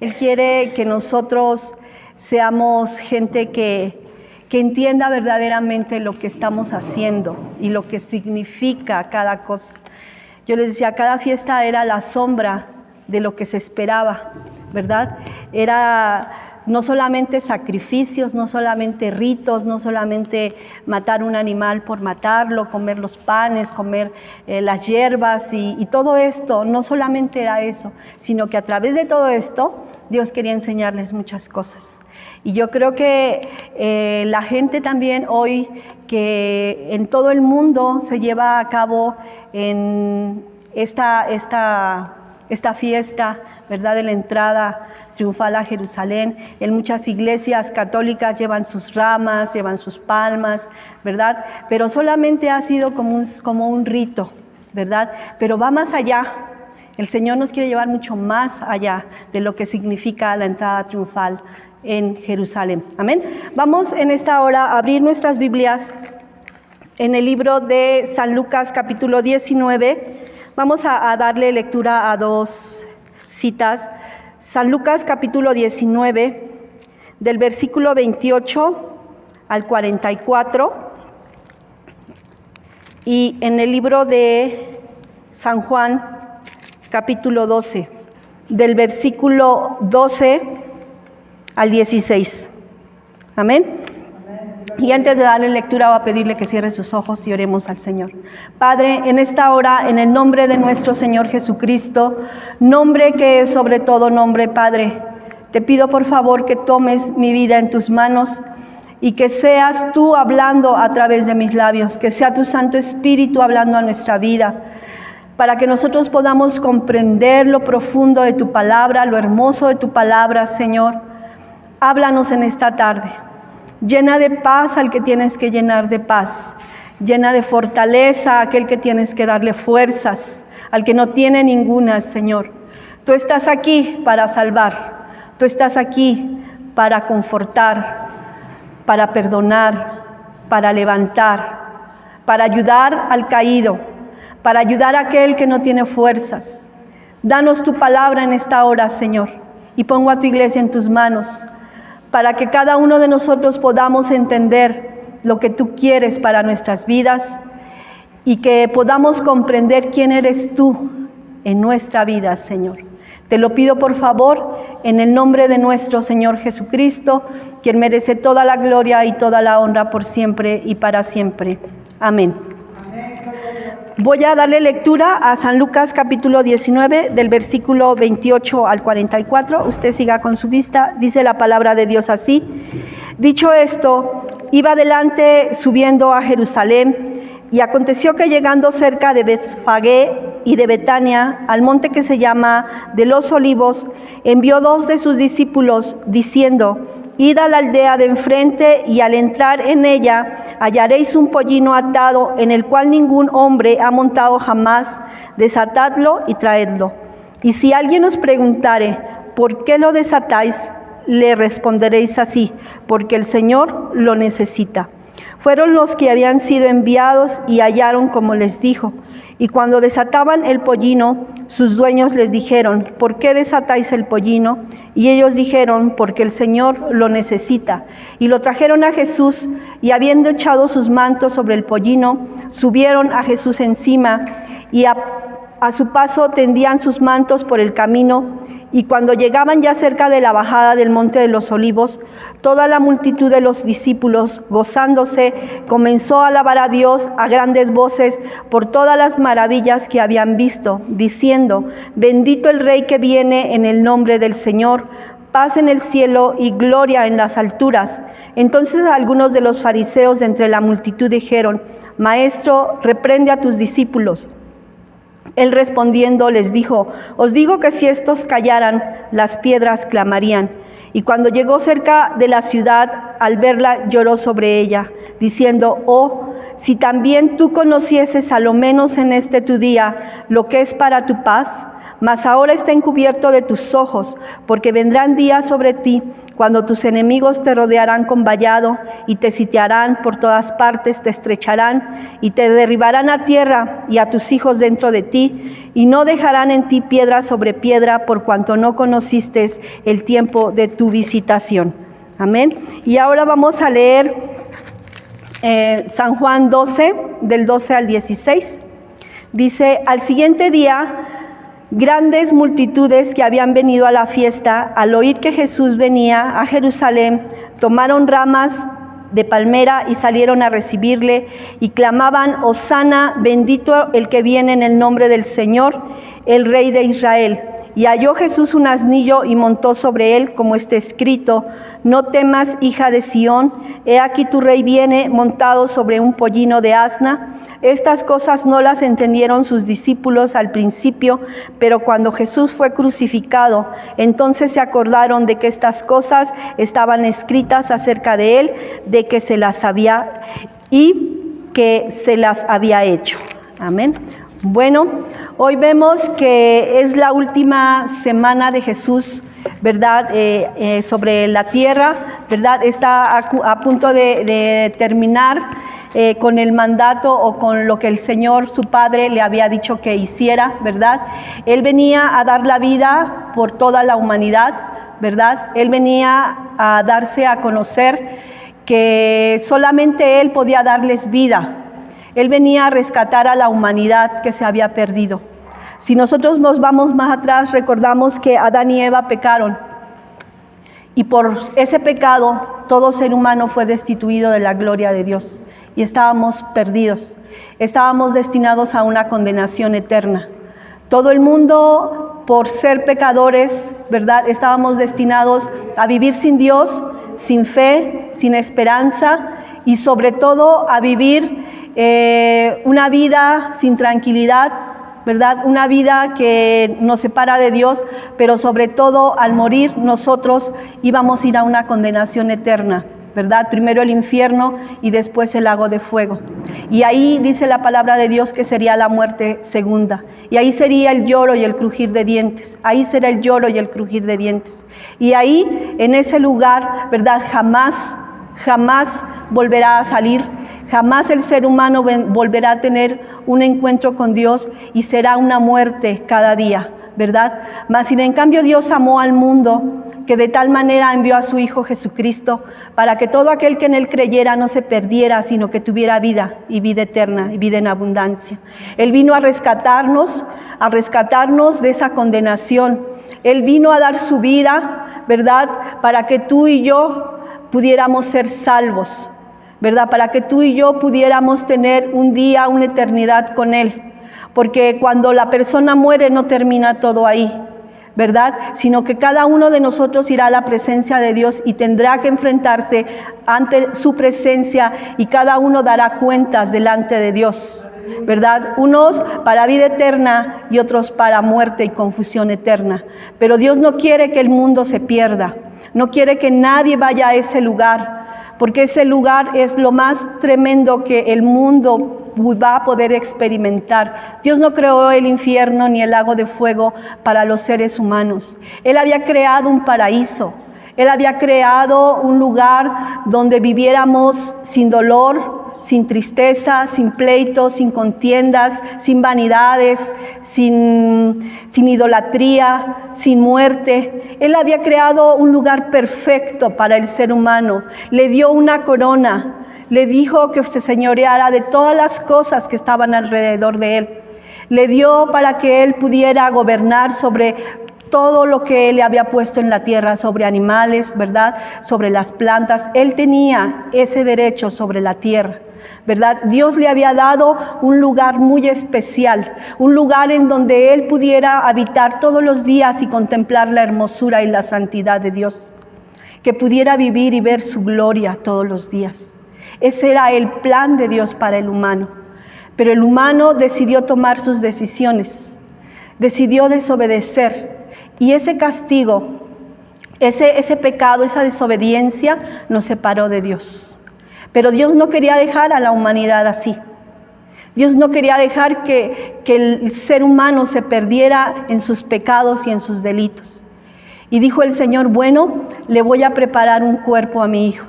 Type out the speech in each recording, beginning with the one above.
Él quiere que nosotros seamos gente que entienda verdaderamente lo que estamos haciendo y lo que significa cada cosa. Yo les decía, cada fiesta era la sombra de lo que se esperaba, ¿verdad? Era no solamente sacrificios, no solamente ritos, no solamente matar un animal por matarlo, comer los panes, comer las hierbas y todo esto, no solamente era eso, sino que a través de todo esto Dios quería enseñarles muchas cosas. Y yo creo que la gente también hoy, que en todo el mundo se lleva a cabo en esta fiesta, ¿verdad?, de la entrada triunfal a Jerusalén. En muchas iglesias católicas llevan sus ramas, llevan sus palmas, ¿verdad? Pero solamente ha sido como un rito, ¿verdad? Pero va más allá. El Señor nos quiere llevar mucho más allá de lo que significa la entrada triunfal en Jerusalén. Amén. Vamos en esta hora a abrir nuestras Biblias en el libro de San Lucas, capítulo 19. Vamos a darle lectura a dos citas. San Lucas, capítulo 19, del versículo 28 al 44. Y en el libro de San Juan, capítulo 12, del versículo 12 al 16. Amén. Y antes de darle lectura voy a pedirle que cierre sus ojos y oremos al Señor. Padre, en esta hora, en el nombre de nuestro Señor Jesucristo, nombre que es sobre todo nombre, Padre, te pido por favor que tomes mi vida en tus manos y que seas tú hablando a través de mis labios, que sea tu Santo Espíritu hablando a nuestra vida, para que nosotros podamos comprender lo profundo de tu palabra, lo hermoso de tu palabra, Señor. Háblanos en esta tarde. Llena de paz al que tienes que llenar de paz. Llena de fortaleza a aquel que tienes que darle fuerzas, al que no tiene ninguna, Señor. Tú estás aquí para salvar. Tú estás aquí para confortar, para perdonar, para levantar, para ayudar al caído, para ayudar a aquel que no tiene fuerzas. Danos tu palabra en esta hora, Señor, y pongo a tu iglesia en tus manos, para que cada uno de nosotros podamos entender lo que tú quieres para nuestras vidas y que podamos comprender quién eres tú en nuestra vida, Señor. Te lo pido por favor en el nombre de nuestro Señor Jesucristo, quien merece toda la gloria y toda la honra por siempre y para siempre. Amén. Voy a darle lectura a San Lucas capítulo 19 del versículo 28 al 44. Usted siga con su vista. Dice la palabra de Dios así. Dicho esto, iba adelante subiendo a Jerusalén, y aconteció que llegando cerca de Betfagé y de Betania, al monte que se llama de los Olivos, envió 2 de sus discípulos, diciendo: Id a la aldea de enfrente, y al entrar en ella hallaréis un pollino atado, en el cual ningún hombre ha montado jamás. Desatadlo y traedlo. Y si alguien os preguntare: ¿por qué lo desatáis?, le responderéis así: porque el Señor lo necesita. Fueron los que habían sido enviados y hallaron como les dijo. Y cuando desataban el pollino, sus dueños les dijeron: ¿por qué desatáis el pollino? Y ellos dijeron: porque el Señor lo necesita. Y lo trajeron a Jesús, y habiendo echado sus mantos sobre el pollino, subieron a Jesús encima, y a su paso tendían sus mantos por el camino. Y cuando llegaban ya cerca de la bajada del monte de los Olivos, toda la multitud de los discípulos, gozándose, comenzó a alabar a Dios a grandes voces por todas las maravillas que habían visto, diciendo: bendito el Rey que viene en el nombre del Señor, paz en el cielo y gloria en las alturas. Entonces algunos de los fariseos de entre la multitud dijeron: Maestro, reprende a tus discípulos. Él respondiendo les dijo: os digo que si estos callaran, las piedras clamarían. Y cuando llegó cerca de la ciudad, al verla lloró sobre ella, diciendo: oh, si también tú conocieses a lo menos en este tu día lo que es para tu paz, mas ahora está encubierto de tus ojos, porque vendrán días sobre ti, cuando tus enemigos te rodearán con vallado, y te sitiarán por todas partes, te estrecharán, y te derribarán a tierra, y a tus hijos dentro de ti, y no dejarán en ti piedra sobre piedra, por cuanto no conociste el tiempo de tu visitación. Amén. Y ahora vamos a leer San Juan 12, del 12 al 16. Dice: al siguiente día, grandes multitudes que habían venido a la fiesta, al oír que Jesús venía a Jerusalén, tomaron ramas de palmera y salieron a recibirle, y clamaban: Hosana, bendito el que viene en el nombre del Señor, el Rey de Israel. Y halló Jesús un asnillo y montó sobre él, como está escrito: no temas, hija de Sión, he aquí tu rey viene montado sobre un pollino de asna. Estas cosas no las entendieron sus discípulos al principio, pero cuando Jesús fue crucificado, entonces se acordaron de que estas cosas estaban escritas acerca de él, de que se las había hecho. Amén. Bueno, hoy vemos que es la última semana de Jesús, ¿verdad? Sobre la tierra, ¿verdad? Está a punto de terminar con el mandato o con lo que el Señor, su Padre, le había dicho que hiciera, ¿verdad? Él venía a dar la vida por toda la humanidad, ¿verdad? Él venía a darse a conocer que solamente Él podía darles vida. Él venía a rescatar a la humanidad que se había perdido. Si nosotros nos vamos más atrás, recordamos que Adán y Eva pecaron. Y por ese pecado, todo ser humano fue destituido de la gloria de Dios. Y estábamos perdidos. Estábamos destinados a una condenación eterna. Todo el mundo, por ser pecadores, ¿verdad? Estábamos destinados a vivir sin Dios, sin fe, sin esperanza y sobre todo a vivir una vida sin tranquilidad, ¿verdad? Una vida que nos separa de Dios, pero sobre todo al morir nosotros íbamos a ir a una condenación eterna, ¿verdad? Primero el infierno y después el lago de fuego. Y ahí dice la palabra de Dios que sería la muerte segunda. Y ahí sería el lloro y el crujir de dientes. Ahí será el lloro y el crujir de dientes. Y ahí, en ese lugar, ¿verdad? Jamás volverá a salir. Jamás el ser humano volverá a tener un encuentro con Dios y será una muerte cada día, ¿verdad? Mas sin en cambio Dios amó al mundo, que de tal manera envió a su Hijo Jesucristo, para que todo aquel que en Él creyera no se perdiera, sino que tuviera vida y vida eterna y vida en abundancia. Él vino a rescatarnos de esa condenación. Él vino a dar su vida, ¿verdad? Para que tú y yo pudiéramos ser salvos, ¿verdad? Para que tú y yo pudiéramos tener un día, una eternidad con Él. Porque cuando la persona muere no termina todo ahí, ¿verdad? Sino que cada uno de nosotros irá a la presencia de Dios y tendrá que enfrentarse ante su presencia y cada uno dará cuentas delante de Dios, ¿verdad? Unos para vida eterna y otros para muerte y confusión eterna. Pero Dios no quiere que el mundo se pierda, no quiere que nadie vaya a ese lugar, porque ese lugar es lo más tremendo que el mundo va a poder experimentar. Dios no creó el infierno ni el lago de fuego para los seres humanos. Él había creado un paraíso. Él había creado un lugar donde viviéramos sin dolor, sin tristeza, sin pleitos, sin contiendas, sin vanidades, sin idolatría, sin muerte. Él había creado un lugar perfecto para el ser humano. Le dio una corona. Le dijo que se señoreara de todas las cosas que estaban alrededor de él. Le dio para que él pudiera gobernar sobre todo lo que él le había puesto en la tierra, sobre animales, ¿verdad? Sobre las plantas. Él tenía ese derecho sobre la tierra, ¿verdad? Dios le había dado un lugar muy especial, un lugar en donde él pudiera habitar todos los días y contemplar la hermosura y la santidad de Dios, que pudiera vivir y ver su gloria todos los días. Ese era el plan de Dios para el humano. Pero el humano decidió tomar sus decisiones, decidió desobedecer. Y ese castigo, ese pecado, esa desobediencia nos separó de Dios. Pero Dios no quería dejar a la humanidad así. Dios no quería dejar que el ser humano se perdiera en sus pecados y en sus delitos. Y dijo el Señor, bueno, le voy a preparar un cuerpo a mi hijo.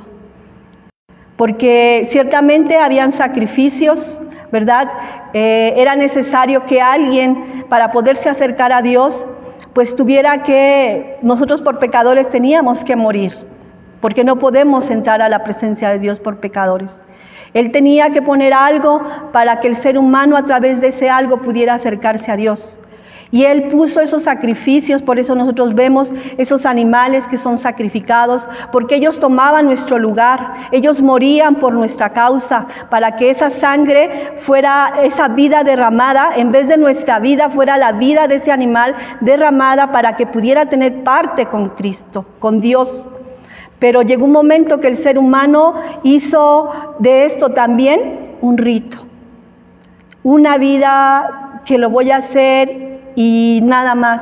Porque ciertamente habían sacrificios, ¿verdad? Era necesario que alguien, para poderse acercar a Dios, pues tuviera que, nosotros por pecadores teníamos que morir, porque no podemos entrar a la presencia de Dios por pecadores. Él tenía que poner algo para que el ser humano a través de ese algo pudiera acercarse a Dios. Y Él puso esos sacrificios, por eso nosotros vemos esos animales que son sacrificados, porque ellos tomaban nuestro lugar, ellos morían por nuestra causa, para que esa sangre fuera, esa vida derramada, en vez de nuestra vida, fuera la vida de ese animal derramada para que pudiera tener parte con Cristo, con Dios. Pero llegó un momento que el ser humano hizo de esto también un rito, una vida que lo voy a hacer y nada más,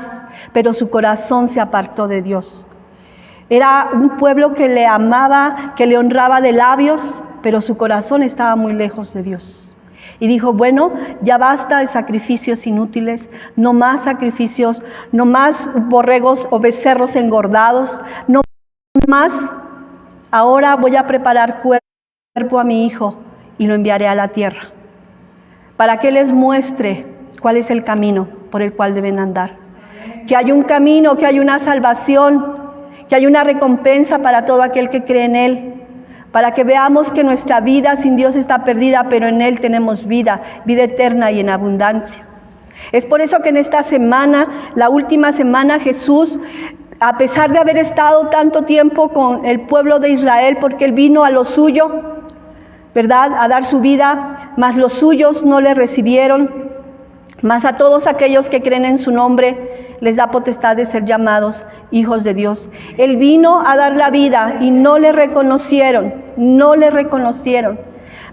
pero su corazón se apartó de Dios. Era un pueblo que le amaba, que le honraba de labios, pero su corazón estaba muy lejos de Dios. Y dijo, bueno, ya basta de sacrificios inútiles, no más sacrificios, no más borregos o becerros engordados, no más, ahora voy a preparar cuerpo a mi hijo y lo enviaré a la tierra, para que les muestre cuál es el camino por el cual deben andar. Que hay un camino, que hay una salvación, que hay una recompensa para todo aquel que cree en Él, para que veamos que nuestra vida sin Dios está perdida, pero en Él tenemos vida, vida eterna y en abundancia. Es por eso que en esta semana, la última semana, Jesús, a pesar de haber estado tanto tiempo con el pueblo de Israel, porque Él vino a lo suyo, ¿verdad?, a dar su vida, mas los suyos no le recibieron. Mas a todos aquellos que creen en su nombre, les da potestad de ser llamados hijos de Dios. Él vino a dar la vida y no le reconocieron.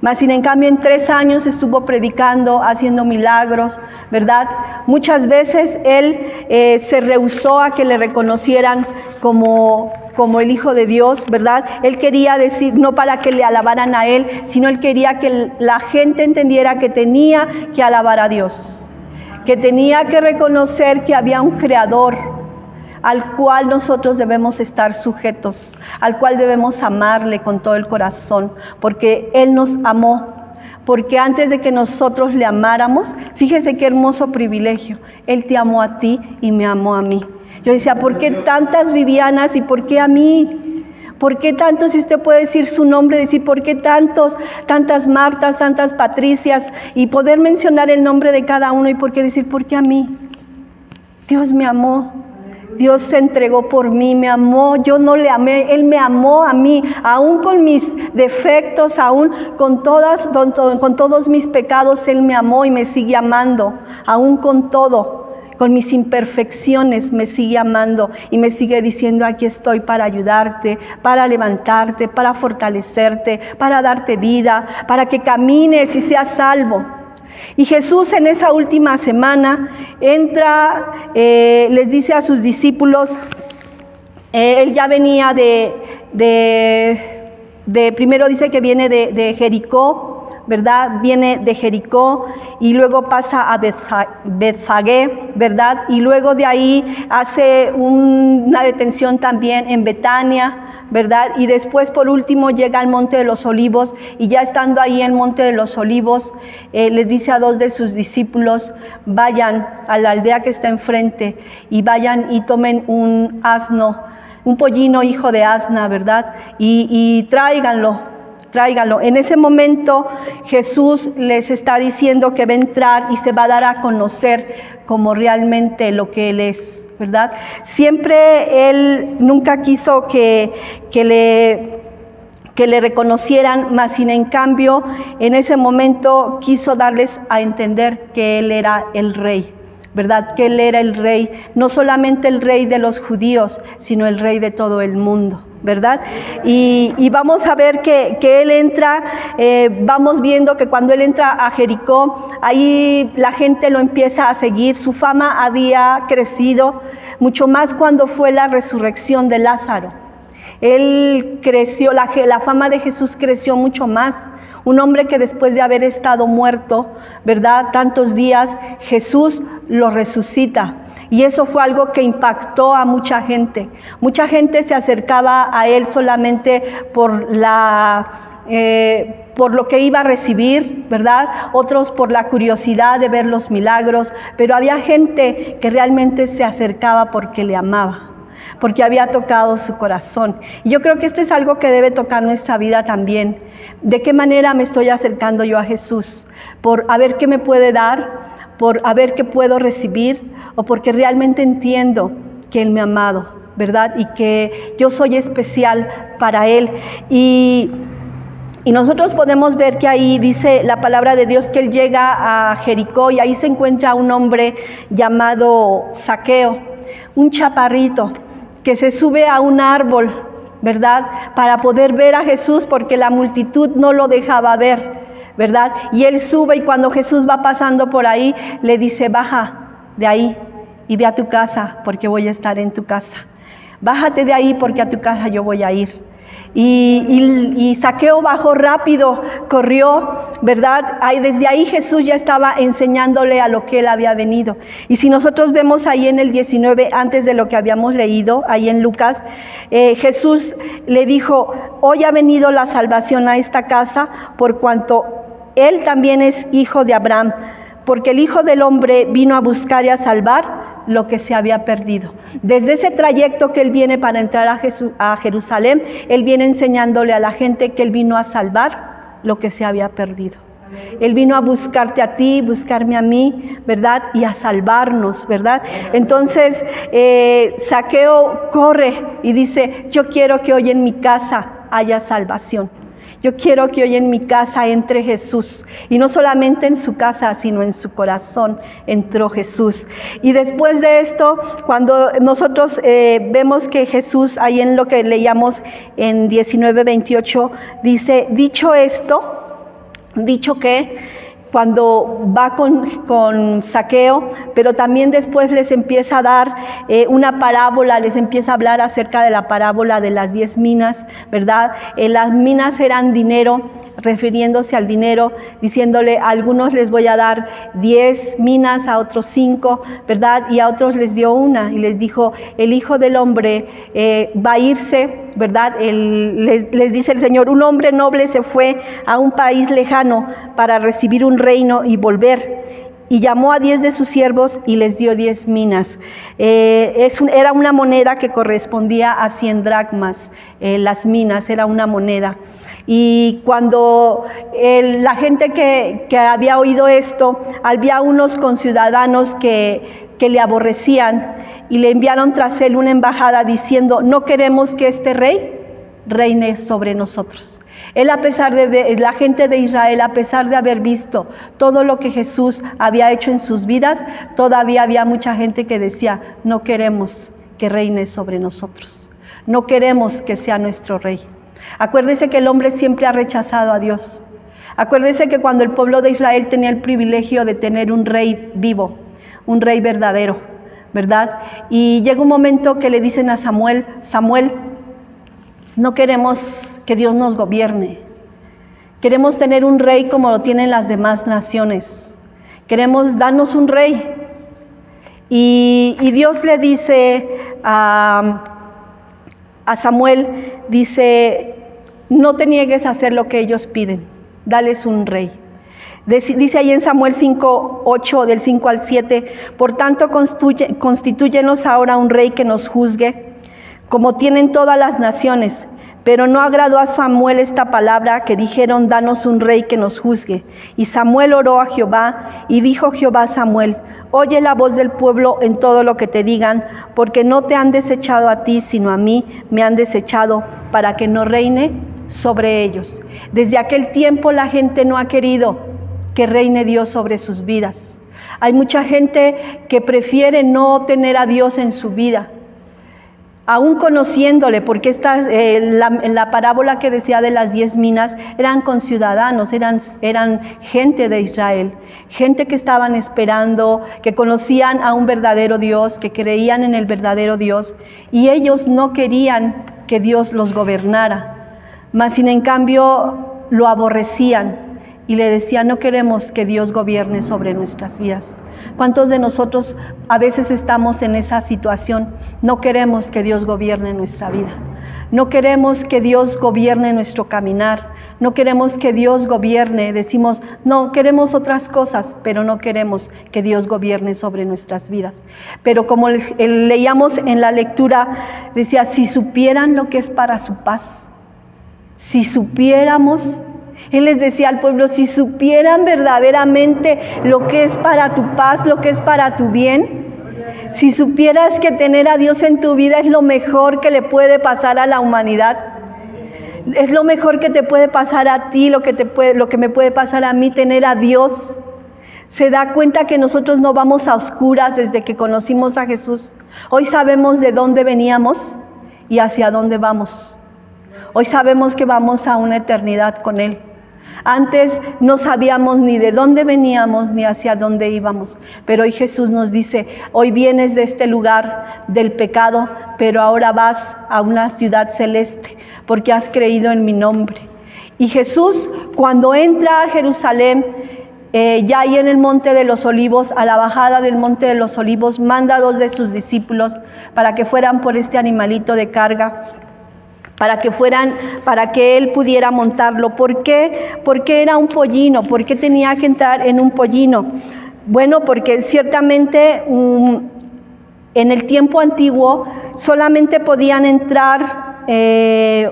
Mas sin en cambio en 3 años estuvo predicando, haciendo milagros, ¿verdad? Muchas veces Él se rehusó a que le reconocieran como el Hijo de Dios, ¿verdad? Él quería decir, no para que le alabaran a Él, sino Él quería que la gente entendiera que tenía que alabar a Dios, que tenía que reconocer que había un Creador al cual nosotros debemos estar sujetos, al cual debemos amarle con todo el corazón, porque Él nos amó, porque antes de que nosotros le amáramos, fíjese qué hermoso privilegio, Él te amó a ti y me amó a mí. Yo decía, ¿por qué tantas Vivianas y por qué a mí? ¿Por qué tantos, si usted puede decir su nombre, decir por qué tantas Martas, tantas Patricias, y poder mencionar el nombre de cada uno, y por qué decir por qué a mí? Dios me amó, Dios se entregó por mí, me amó, yo no le amé, Él me amó a mí, aún con mis defectos, aún con todos mis pecados, Él me amó y me sigue amando, aún con todo. Con mis imperfecciones me sigue amando y me sigue diciendo, aquí estoy para ayudarte, para levantarte, para fortalecerte, para darte vida, para que camines y seas salvo. Y Jesús en esa última semana entra, les dice a sus discípulos, Él ya venía primero dice que viene de Jericó, ¿verdad? Viene de Jericó y luego pasa a Betfagé, ¿verdad? Y luego de ahí hace una detención también en Betania, ¿verdad? Y después por último llega al Monte de los Olivos, y ya estando ahí en Monte de los Olivos, les dice a 2 de sus discípulos, vayan a la aldea que está enfrente y vayan y tomen un asno, un pollino hijo de asna, ¿verdad? Y tráiganlo. En ese momento Jesús les está diciendo que va a entrar y se va a dar a conocer como realmente lo que Él es, ¿verdad? Siempre Él nunca quiso que le reconocieran, mas sin en cambio en ese momento quiso darles a entender que Él era el Rey, ¿verdad? Que Él era el Rey, no solamente el Rey de los judíos, sino el Rey de todo el mundo, ¿verdad? Y vamos a ver que Él entra, vamos viendo que cuando Él entra a Jericó, ahí la gente lo empieza a seguir, su fama había crecido, mucho más cuando fue la resurrección de Lázaro. Él creció, la fama de Jesús creció mucho más. Un hombre que después de haber estado muerto, ¿verdad?, tantos días, Jesús lo resucita. Y eso fue algo que impactó a mucha gente. Mucha gente se acercaba a él solamente por lo que iba a recibir, ¿verdad? Otros por la curiosidad de ver los milagros, pero había gente que realmente se acercaba porque le amaba, porque había tocado su corazón. Y yo creo que esto es algo que debe tocar nuestra vida también. ¿De qué manera me estoy acercando yo a Jesús? Por a ver qué me puede dar, por a ver qué puedo recibir, o porque realmente entiendo que Él me ha amado, ¿verdad? Y que yo soy especial para Él. Y nosotros podemos ver que ahí dice la palabra de Dios que Él llega a Jericó y ahí se encuentra un hombre llamado Zaqueo, un chaparrito que se sube a un árbol, ¿verdad?, para poder ver a Jesús porque la multitud no lo dejaba ver, ¿verdad? Y él sube y cuando Jesús va pasando por ahí, le dice: baja de ahí y ve a tu casa porque voy a estar en tu casa. Bájate de ahí porque a tu casa yo voy a ir. Y Zaqueo bajó rápido, corrió, ¿verdad? Desde ahí Jesús ya estaba enseñándole a lo que él había venido. Y si nosotros vemos ahí en el 19, antes de lo que habíamos leído, ahí en Lucas, Jesús le dijo: hoy ha venido la salvación a esta casa, por cuanto él también es hijo de Abraham, porque el Hijo del Hombre vino a buscar y a salvar lo que se había perdido. Desde ese trayecto que él viene para entrar a Jerusalén, él viene enseñándole a la gente que él vino a salvar lo que se había perdido. Él vino a buscarte a ti, buscarme a mí, ¿verdad? Y a salvarnos, ¿verdad? Entonces, Zaqueo corre y dice: yo quiero que hoy en mi casa haya salvación. Yo quiero que hoy en mi casa entre Jesús. Y no solamente en su casa, sino en su corazón entró Jesús. Y después de esto, cuando nosotros vemos que Jesús, ahí en lo que leíamos en 19:28, dice: dicho que cuando va con Zaqueo, pero también después les empieza a dar una parábola, les empieza a hablar acerca de la parábola de las 10 minas, ¿verdad? Las minas eran dinero, refiriéndose al dinero, diciéndole: a algunos les voy a dar 10 minas, a otros 5, ¿verdad? Y a otros les dio una, y les dijo: el Hijo del Hombre va a irse, ¿verdad? Les dice el Señor: un hombre noble se fue a un país lejano para recibir un reino y volver. Y llamó a 10 de sus siervos y les dio 10 minas. Era una moneda que correspondía a 100 dracmas. Las minas era una moneda. Y cuando la gente que había oído esto, había unos conciudadanos que le aborrecían y le enviaron tras él una embajada diciendo: no queremos que este rey reine sobre nosotros. Él, a pesar de la gente de Israel, a pesar de haber visto todo lo que Jesús había hecho en sus vidas, todavía había mucha gente que decía: no queremos que reine sobre nosotros, no queremos que sea nuestro rey. Acuérdese que el hombre siempre ha rechazado a Dios. Acuérdese que cuando el pueblo de Israel tenía el privilegio de tener un rey vivo, un rey verdadero, ¿verdad? Y llega un momento que le dicen a Samuel: Samuel, no queremos que Dios nos gobierne. Queremos tener un rey como lo tienen las demás naciones. Queremos darnos un rey. Y Dios le dice a Samuel, dice: no te niegues a hacer lo que ellos piden, dales un rey. Dice ahí en Samuel 5:8, del 5 al 7, por tanto constitúyenos ahora un rey que nos juzgue, como tienen todas las naciones. Pero no agradó a Samuel esta palabra que dijeron: danos un rey que nos juzgue. Y Samuel oró a Jehová, y dijo Jehová a Samuel: oye la voz del pueblo en todo lo que te digan, porque no te han desechado a ti, sino a mí me han desechado, para que no reine sobre ellos. Desde aquel tiempo la gente no ha querido que reine Dios sobre sus vidas. Hay mucha gente que prefiere no tener a Dios en su vida, aún conociéndole, porque la parábola que decía de las 10 minas eran conciudadanos, eran gente de Israel, gente que estaban esperando, que conocían a un verdadero Dios, que creían en el verdadero Dios, y ellos no querían que Dios los gobernara, mas sin en cambio lo aborrecían y le decían: no queremos que Dios gobierne sobre nuestras vidas. ¿Cuántos de nosotros a veces estamos en esa situación? No queremos que Dios gobierne nuestra vida. No queremos que Dios gobierne nuestro caminar. No queremos que Dios gobierne. Decimos, no, queremos otras cosas, pero no queremos que Dios gobierne sobre nuestras vidas. Pero como leíamos en la lectura, decía: si supieran lo que es para su paz, si supiéramos. Él les decía al pueblo: si supieran verdaderamente lo que es para tu paz, lo que es para tu bien, si supieras que tener a Dios en tu vida es lo mejor que le puede pasar a la humanidad, es lo mejor que te puede pasar a ti, lo que me puede pasar a mí, tener a Dios. Se da cuenta que nosotros no vamos a oscuras desde que conocimos a Jesús. Hoy sabemos de dónde veníamos y hacia dónde vamos. Hoy sabemos que vamos a una eternidad con Él. Antes no sabíamos ni de dónde veníamos ni hacia dónde íbamos. Pero hoy Jesús nos dice: hoy vienes de este lugar del pecado, pero ahora vas a una ciudad celeste porque has creído en mi nombre. Y Jesús, cuando entra a Jerusalén, ya ahí en el Monte de los Olivos, a la bajada del Monte de los Olivos, manda a 2 de sus discípulos para que fueran por este animalito de carga, para que él pudiera montarlo. ¿Por qué? Porque era un pollino. ¿Por qué tenía que entrar en un pollino? Bueno, porque ciertamente en el tiempo antiguo solamente podían entrar,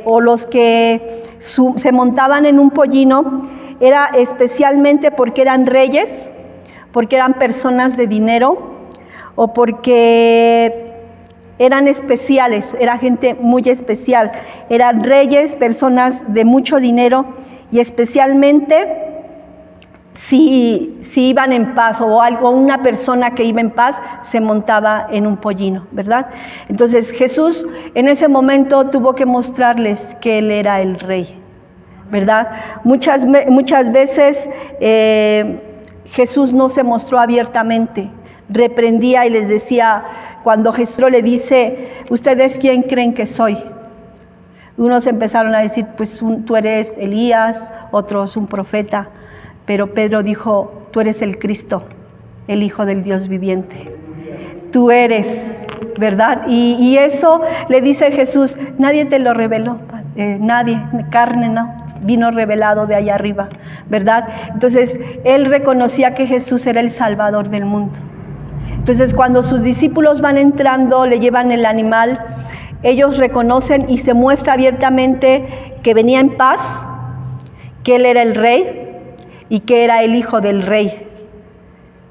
o los que se montaban en un pollino, era especialmente porque eran reyes, porque eran personas de dinero, o porque eran especiales, era gente muy especial, eran reyes, personas de mucho dinero, y especialmente si iban en paz, o una persona que iba en paz se montaba en un pollino, ¿verdad? Entonces Jesús en ese momento tuvo que mostrarles que Él era el rey, ¿verdad? Muchas veces Jesús no se mostró abiertamente, reprendía y les decía. Cuando Jesús le dice: ¿ustedes quién creen que soy? Unos empezaron a decir: pues tú eres Elías, otros un profeta. Pero Pedro dijo: tú eres el Cristo, el Hijo del Dios viviente. Tú eres, ¿verdad? Y eso le dice Jesús: nadie te lo reveló, nadie, carne no, vino revelado de allá arriba, ¿verdad? Entonces él reconocía que Jesús era el Salvador del mundo. Entonces cuando sus discípulos van entrando, le llevan el animal, ellos reconocen y se muestra abiertamente que venía en paz, que Él era el rey y que era el Hijo del Rey.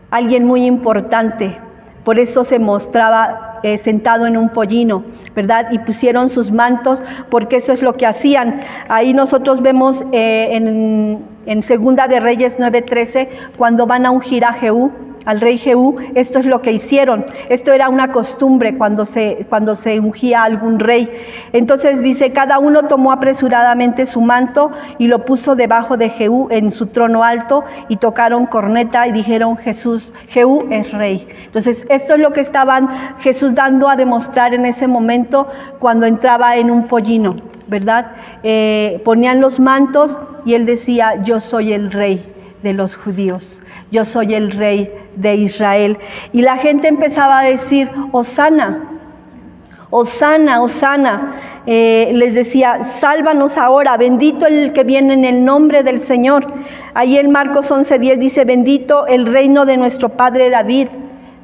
Alguien muy importante, por eso se mostraba sentado en un pollino, ¿verdad? Y pusieron sus mantos, porque eso es lo que hacían. Ahí nosotros vemos en Segunda de Reyes 9:13, cuando van a ungir a Jehú, al rey Jehú, esto es lo que hicieron. Esto era una costumbre cuando se ungía a algún rey. Entonces dice: cada uno tomó apresuradamente su manto y lo puso debajo de Jehú en su trono alto, y tocaron corneta y dijeron: Jehú es rey. Entonces esto es lo que estaban Jesús dando a demostrar en ese momento cuando entraba en un pollino, ¿verdad? Ponían los mantos y él decía: yo soy el rey de los judíos, yo soy el rey de Israel. Y la gente empezaba a decir: Hosana, Hosana, Hosana. Les decía: sálvanos ahora, bendito el que viene en el nombre del Señor. Ahí en Marcos 11:10 dice: bendito el reino de nuestro padre David,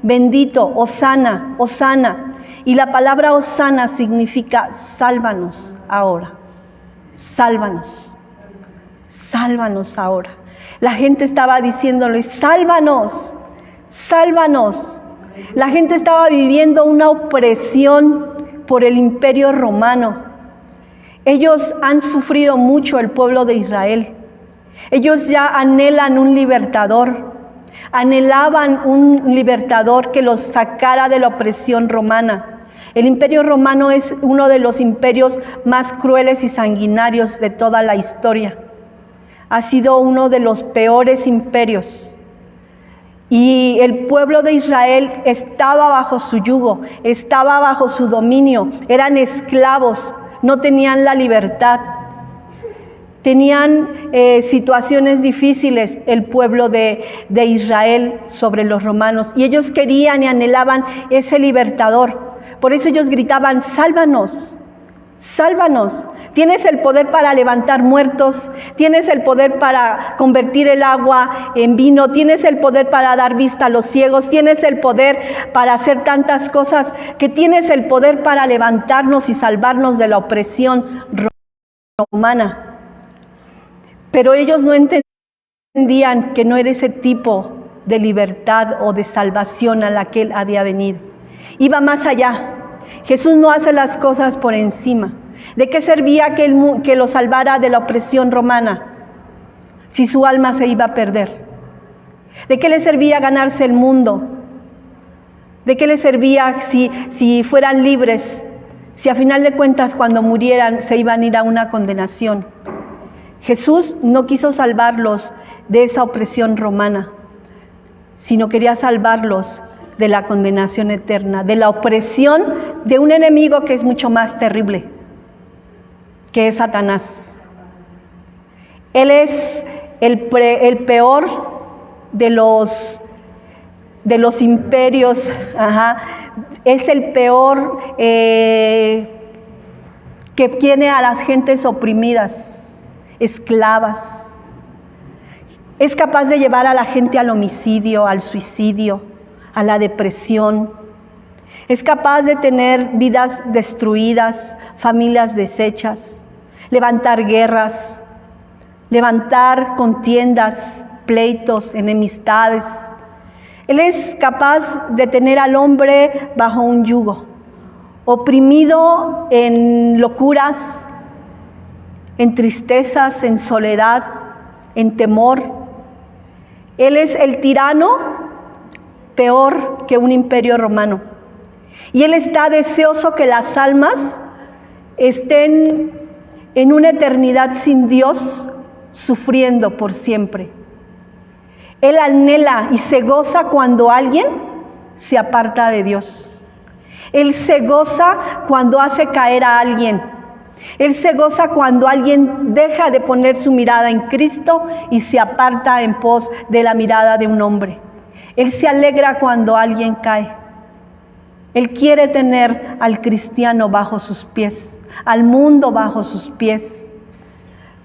bendito, Hosana, Hosana. Y la palabra Hosana significa: sálvanos ahora, sálvanos, sálvanos ahora. La gente estaba diciéndole: sálvanos, sálvanos. La gente estaba viviendo una opresión por el Imperio Romano. Ellos han sufrido mucho, el pueblo de Israel. Ellos ya anhelan un libertador. Anhelaban un libertador que los sacara de la opresión romana. El Imperio Romano es uno de los imperios más crueles y sanguinarios de toda la historia. Ha sido uno de los peores imperios. Y el pueblo de Israel estaba bajo su yugo, estaba bajo su dominio, eran esclavos. no tenían la libertad. Tenían situaciones difíciles el pueblo de Israel sobre los romanos, y ellos querían y anhelaban ese libertador. Por eso ellos gritaban: sálvanos, sálvanos. Tienes el poder para levantar muertos, tienes el poder para convertir el agua en vino, tienes el poder para dar vista a los ciegos, tienes el poder para hacer tantas cosas, que tienes el poder para levantarnos y salvarnos de la opresión romana. Pero ellos no entendían que no era ese tipo de libertad o de salvación a la que Él había venido. Iba más allá. Jesús no hace las cosas por encima. ¿De qué servía que lo salvara de la opresión romana si su alma se iba a perder? ¿De qué le servía ganarse el mundo? ¿De qué le servía si fueran libres, si a final de cuentas cuando murieran se iban a ir a una condenación? Jesús no quiso salvarlos de esa opresión romana, sino quería salvarlos de la condenación eterna, de la opresión de un enemigo que es mucho más terrible, que es Satanás. Él es el peor de los imperios, es el peor que tiene a las gentes oprimidas, esclavas. Es capaz de llevar a la gente al homicidio, al suicidio, a la depresión. Es capaz de tener vidas destruidas, familias deshechas, levantar guerras, levantar contiendas, pleitos, enemistades. Él es capaz de tener al hombre bajo un yugo, oprimido en locuras, en tristezas, en soledad, en temor. Él es el tirano peor que un imperio romano. Y Él está deseoso que las almas estén en una eternidad sin Dios, sufriendo por siempre. Él anhela y se goza cuando alguien se aparta de Dios. Él se goza cuando hace caer a alguien. Él se goza cuando alguien deja de poner su mirada en Cristo y se aparta en pos de la mirada de un hombre. Él se alegra cuando alguien cae. Él quiere tener al cristiano bajo sus pies, al mundo bajo sus pies.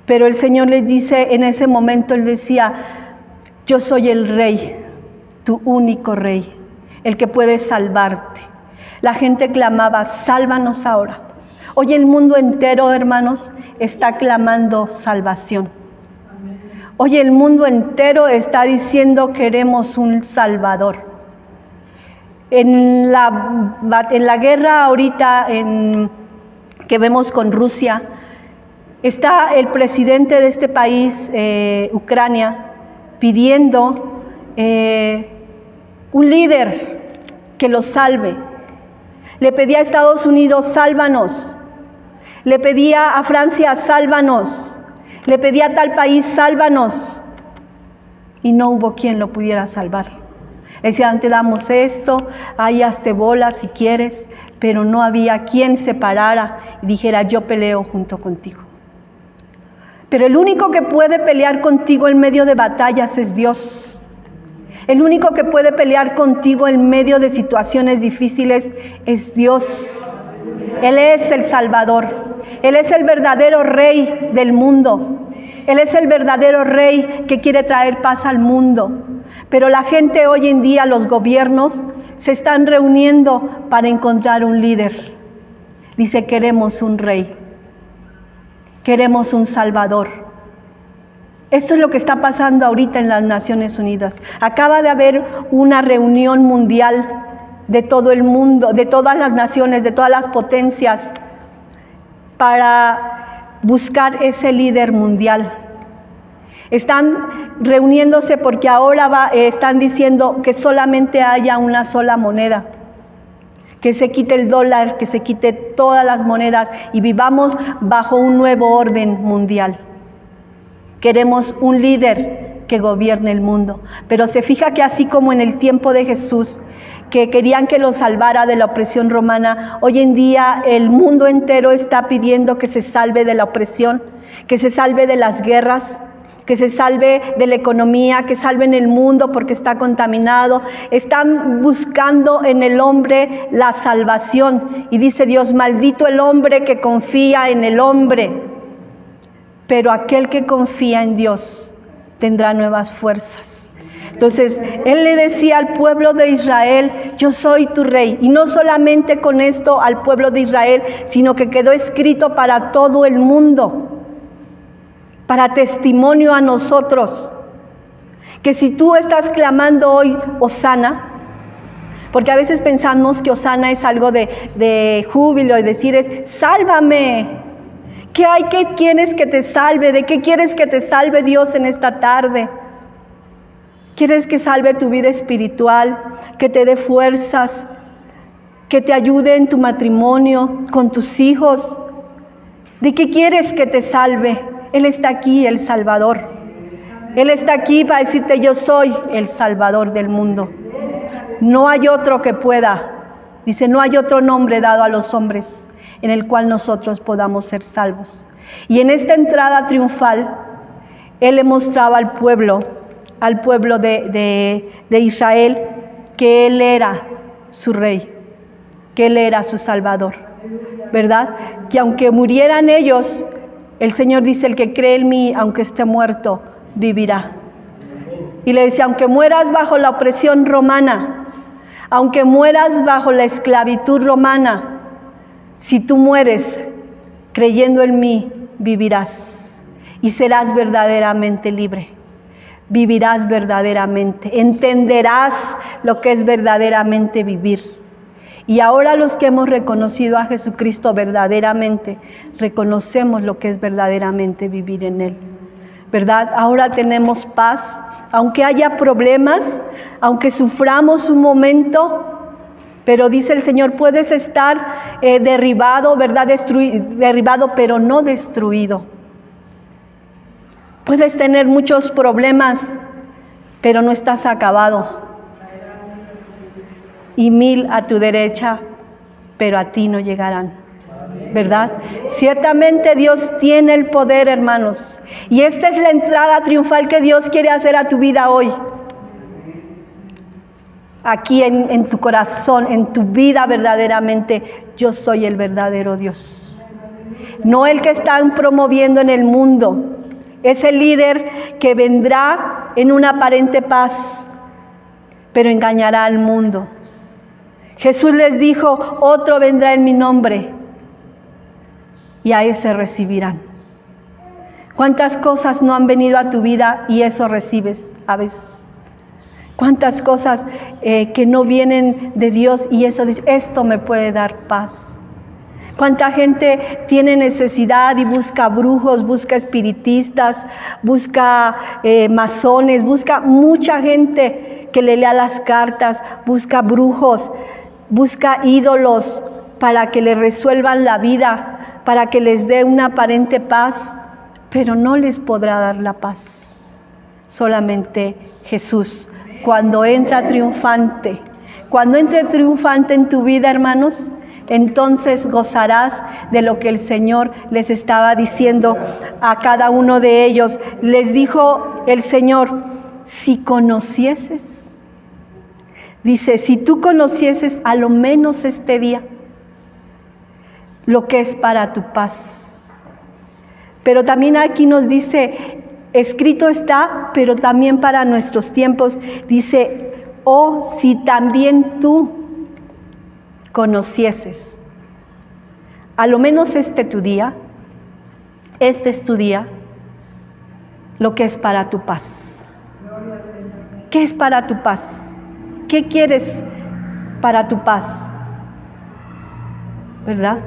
Pero el Señor les dice, en ese momento Él decía: yo soy el Rey, tu único Rey, el que puede salvarte. La gente clamaba: sálvanos ahora. Hoy el mundo entero, hermanos, está clamando salvación. Hoy el mundo entero está diciendo: queremos un Salvador. En la guerra ahorita que vemos con Rusia, está el presidente de este país, Ucrania, pidiendo un líder que los salve. Le pedía a Estados Unidos: sálvanos. Le pedía a Francia: sálvanos. Le pedía a tal país: sálvanos. Y no hubo quien lo pudiera salvar. Decían: te damos esto, ahí hazte bola si quieres, pero no había quien se parara y dijera: yo peleo junto contigo. Pero el único que puede pelear contigo en medio de batallas es Dios. El único que puede pelear contigo en medio de situaciones difíciles es Dios. Él es el Salvador. Él es el verdadero Rey del mundo. Él es el verdadero Rey que quiere traer paz al mundo. Pero la gente hoy en día, los gobiernos, se están reuniendo para encontrar un líder. Dice: queremos un Rey. Queremos un Salvador. Esto es lo que está pasando ahorita en las Naciones Unidas. Acaba de haber una reunión mundial de todo el mundo, de todas las naciones, de todas las potencias, para buscar ese líder mundial. Están reuniéndose porque ahora están diciendo que solamente haya una sola moneda, que se quite el dólar, que se quite todas las monedas y vivamos bajo un nuevo orden mundial. Queremos un líder que gobierne el mundo. Pero se fija que así como en el tiempo de Jesús, que querían que lo salvara de la opresión romana, hoy en día el mundo entero está pidiendo que se salve de la opresión, que se salve de las guerras, que se salve de la economía, que salven el mundo porque está contaminado. Están buscando en el hombre la salvación. Y dice Dios, maldito el hombre que confía en el hombre. Pero aquel que confía en Dios tendrá nuevas fuerzas. Entonces, Él le decía al pueblo de Israel, yo soy tu rey. Y no solamente con esto al pueblo de Israel, sino que quedó escrito para todo el mundo. Para testimonio a nosotros, que si tú estás clamando hoy Hosana, porque a veces pensamos que Hosana es algo de júbilo y decir es, sálvame, ¿qué hay? ¿Qué quieres que te salve? ¿De qué quieres que te salve Dios en esta tarde? ¿Quieres que salve tu vida espiritual, que te dé fuerzas, que te ayude en tu matrimonio, con tus hijos? ¿De qué quieres que te salve? Él está aquí, el Salvador. Él está aquí para decirte, yo soy el Salvador del mundo. No hay otro que pueda. Dice, no hay otro nombre dado a los hombres en el cual nosotros podamos ser salvos. Y en esta entrada triunfal, Él le mostraba al pueblo de Israel, que Él era su rey, que Él era su Salvador, ¿verdad? Que aunque murieran ellos, el Señor dice, el que cree en mí, aunque esté muerto, vivirá. Y le decía, aunque mueras bajo la opresión romana, aunque mueras bajo la esclavitud romana, si tú mueres creyendo en mí, vivirás. Y serás verdaderamente libre. Vivirás verdaderamente. Entenderás lo que es verdaderamente vivir. Y ahora los que hemos reconocido a Jesucristo verdaderamente, reconocemos lo que es verdaderamente vivir en Él, ¿verdad? Ahora tenemos paz, aunque haya problemas, aunque suframos un momento, pero dice el Señor, puedes estar derribado, ¿verdad? Derribado, pero no destruido. Puedes tener muchos problemas, pero no estás acabado. Y 1000 a tu derecha, pero a ti no llegarán, ¿verdad? Ciertamente Dios tiene el poder, hermanos, y esta es la entrada triunfal que Dios quiere hacer a tu vida hoy. Aquí en tu corazón, en tu vida verdaderamente, yo soy el verdadero Dios. No el que están promoviendo en el mundo, ese líder que vendrá en una aparente paz, pero engañará al mundo. Jesús les dijo, otro vendrá en mi nombre y a ese recibirán. ¿Cuántas cosas no han venido a tu vida y eso recibes a veces? ¿Cuántas cosas que no vienen de Dios y eso dice, esto me puede dar paz? ¿Cuánta gente tiene necesidad y busca brujos, busca espiritistas, busca masones, busca mucha gente que le lea las cartas, busca brujos, busca ídolos para que le resuelvan la vida, para que les dé una aparente paz, pero no les podrá dar la paz. Solamente Jesús, cuando entra triunfante en tu vida, hermanos, entonces gozarás de lo que el Señor les estaba diciendo a cada uno de ellos. Les dijo el Señor, si conocieses, dice, si tú conocieses a lo menos este día, lo que es para tu paz. Pero también aquí nos dice, escrito está, pero también para nuestros tiempos, dice, oh, si también tú conocieses, a lo menos este es tu día, lo que es para tu paz. ¿Qué es para tu paz? ¿Qué quieres para tu paz? ¿Verdad?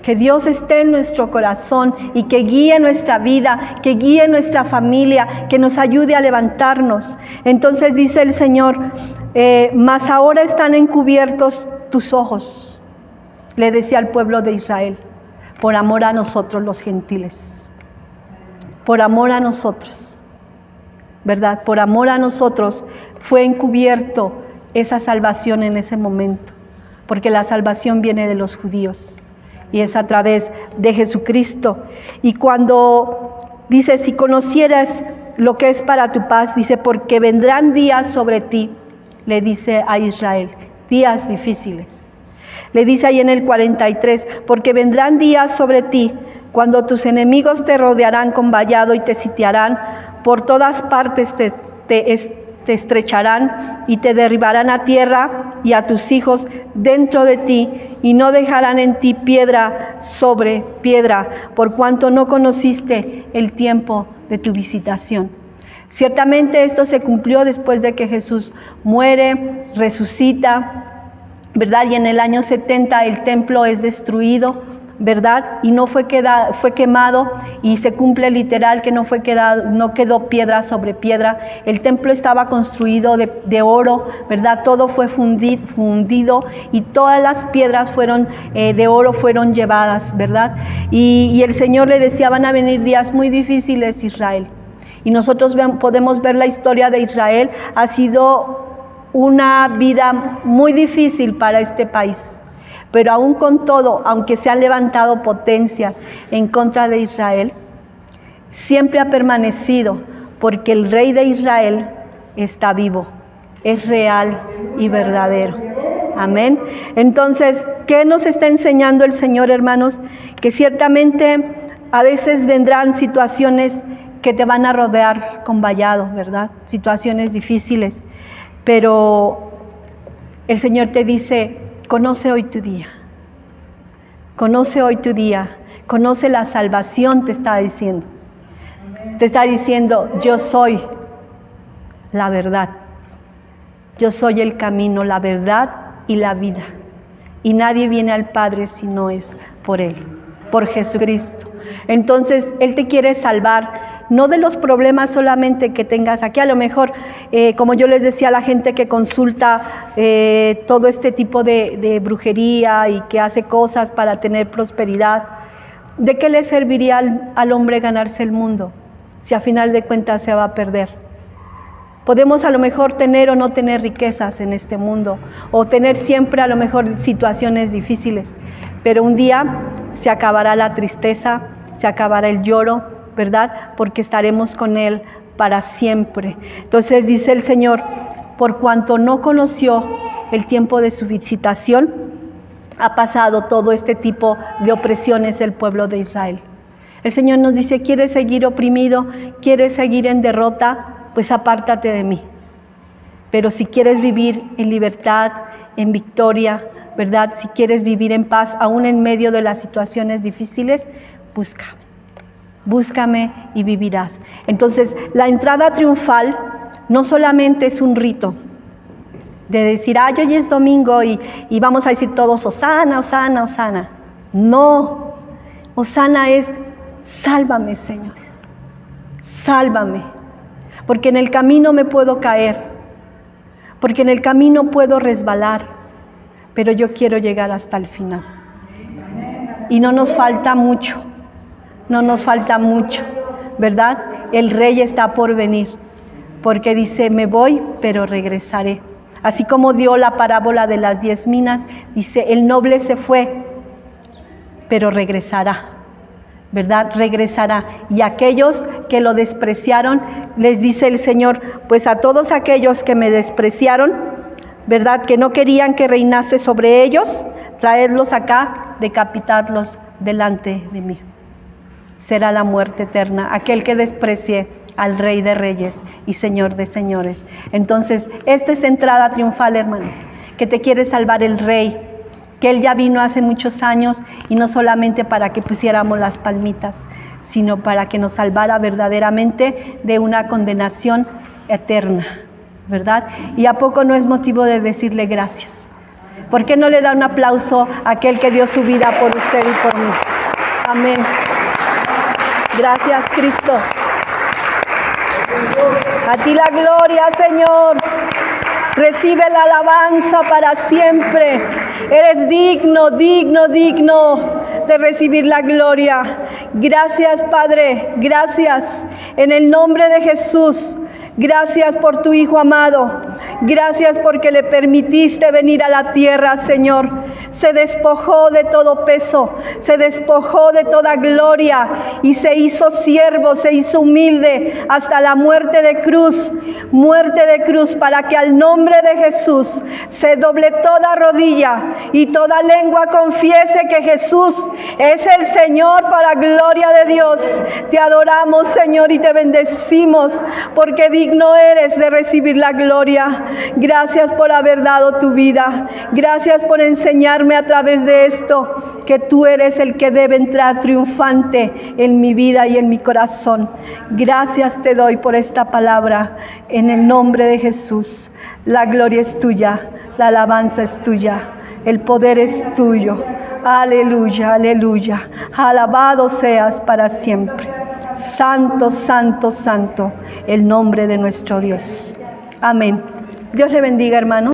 Que Dios esté en nuestro corazón y que guíe nuestra vida, que guíe nuestra familia, que nos ayude a levantarnos. Entonces dice el Señor, mas ahora están encubiertos tus ojos, le decía al pueblo de Israel, por amor a nosotros los gentiles, por amor a nosotros, ¿verdad? Por amor a nosotros fue encubierto esa salvación en ese momento, porque la salvación viene de los judíos y es a través de Jesucristo. Y cuando dice, si conocieras lo que es para tu paz, dice, porque vendrán días sobre ti, le dice a Israel, días difíciles. Le dice ahí en el 43, porque vendrán días sobre ti, cuando tus enemigos te rodearán con vallado y te sitiarán, por todas partes te estrecharán y te derribarán a tierra y a tus hijos dentro de ti, y no dejarán en ti piedra sobre piedra, por cuanto no conociste el tiempo de tu visitación. Ciertamente esto se cumplió después de que Jesús muere, resucita, ¿verdad? Y en el año 70 el templo es destruido, ¿verdad? Y no fue quemado, y se cumple literal que no quedó piedra sobre piedra. El templo estaba construido de oro, ¿verdad? Todo fue fundido y todas las piedras de oro fueron llevadas, ¿verdad? Y el Señor le decía, van a venir días muy difíciles, Israel. Y nosotros podemos ver la historia de Israel. Ha sido una vida muy difícil para este país. Pero aún con todo, aunque se han levantado potencias en contra de Israel, siempre ha permanecido, porque el Rey de Israel está vivo, es real y verdadero. Amén. Entonces, ¿qué nos está enseñando el Señor, hermanos? Que ciertamente a veces vendrán situaciones que te van a rodear con vallado, ¿verdad? Situaciones difíciles. Pero el Señor te dice, conoce hoy tu día. Conoce hoy tu día. Conoce la salvación, te está diciendo. Te está diciendo, yo soy la verdad. Yo soy el camino, la verdad y la vida. Y nadie viene al Padre si no es por Él, por Jesucristo. Entonces, Él te quiere salvar. No de los problemas solamente que tengas aquí, a lo mejor, como yo les decía a la gente que consulta todo este tipo de brujería y que hace cosas para tener prosperidad, ¿de qué le serviría al hombre ganarse el mundo si a final de cuentas se va a perder? Podemos a lo mejor tener o no tener riquezas en este mundo, o tener siempre a lo mejor situaciones difíciles, pero un día se acabará la tristeza, se acabará el lloro, ¿verdad? Porque estaremos con Él para siempre. Entonces dice el Señor, por cuanto no conoció el tiempo de su visitación, ha pasado todo este tipo de opresiones el pueblo de Israel. El Señor nos dice, ¿quieres seguir oprimido? ¿Quieres seguir en derrota? Pues apártate de mí. Pero si quieres vivir en libertad, en victoria, ¿verdad? Si quieres vivir en paz, aún en medio de las situaciones difíciles, búscame y vivirás. Entonces, la entrada triunfal no solamente es un rito de decir, hoy es domingo y vamos a decir todos, Hosana, Hosana, Hosana. No, Hosana es, sálvame, Señor, sálvame, porque en el camino me puedo caer, porque en el camino puedo resbalar, pero yo quiero llegar hasta el final. Y no nos falta mucho. No nos falta mucho, ¿verdad? El Rey está por venir, porque dice, me voy, pero regresaré. Así como dio la parábola de las 10 minas, dice, el noble se fue, pero regresará, ¿verdad? Regresará. Y aquellos que lo despreciaron, les dice el Señor, pues a todos aquellos que me despreciaron, ¿verdad? Que no querían que reinase sobre ellos, traedlos acá, decapitarlos delante de mí. Será la muerte eterna, aquel que desprecie al Rey de Reyes y Señor de Señores. Entonces, esta es entrada triunfal, hermanos, que te quiere salvar el Rey, que Él ya vino hace muchos años, y no solamente para que pusiéramos las palmitas, sino para que nos salvara verdaderamente de una condenación eterna, ¿verdad? Y ¿a poco no es motivo de decirle gracias? ¿Por qué no le da un aplauso a aquel que dio su vida por usted y por mí? Amén. Gracias, Cristo. A ti la gloria, Señor. Recibe la alabanza para siempre. Eres digno, digno, digno de recibir la gloria. Gracias, Padre. Gracias. En el nombre de Jesús. Gracias por tu Hijo amado. Gracias porque le permitiste venir a la tierra, Señor. Se despojó de todo peso, se despojó de toda gloria y se hizo siervo, se hizo humilde hasta la muerte de cruz para que al nombre de Jesús se doble toda rodilla y toda lengua confiese que Jesús es el Señor, para gloria de Dios. Te adoramos, Señor, y te bendecimos porque digno eres de recibir la gloria. Gracias por haber dado tu vida. Gracias por enseñarme a través de esto que tú eres el que debe entrar triunfante en mi vida y en mi corazón. Gracias te doy por esta palabra en el nombre de Jesús. La gloria es tuya, la alabanza es tuya, el poder es tuyo. Aleluya, aleluya. Alabado seas para siempre. Santo, santo, santo, el nombre de nuestro Dios. Amén. Dios le bendiga, hermano.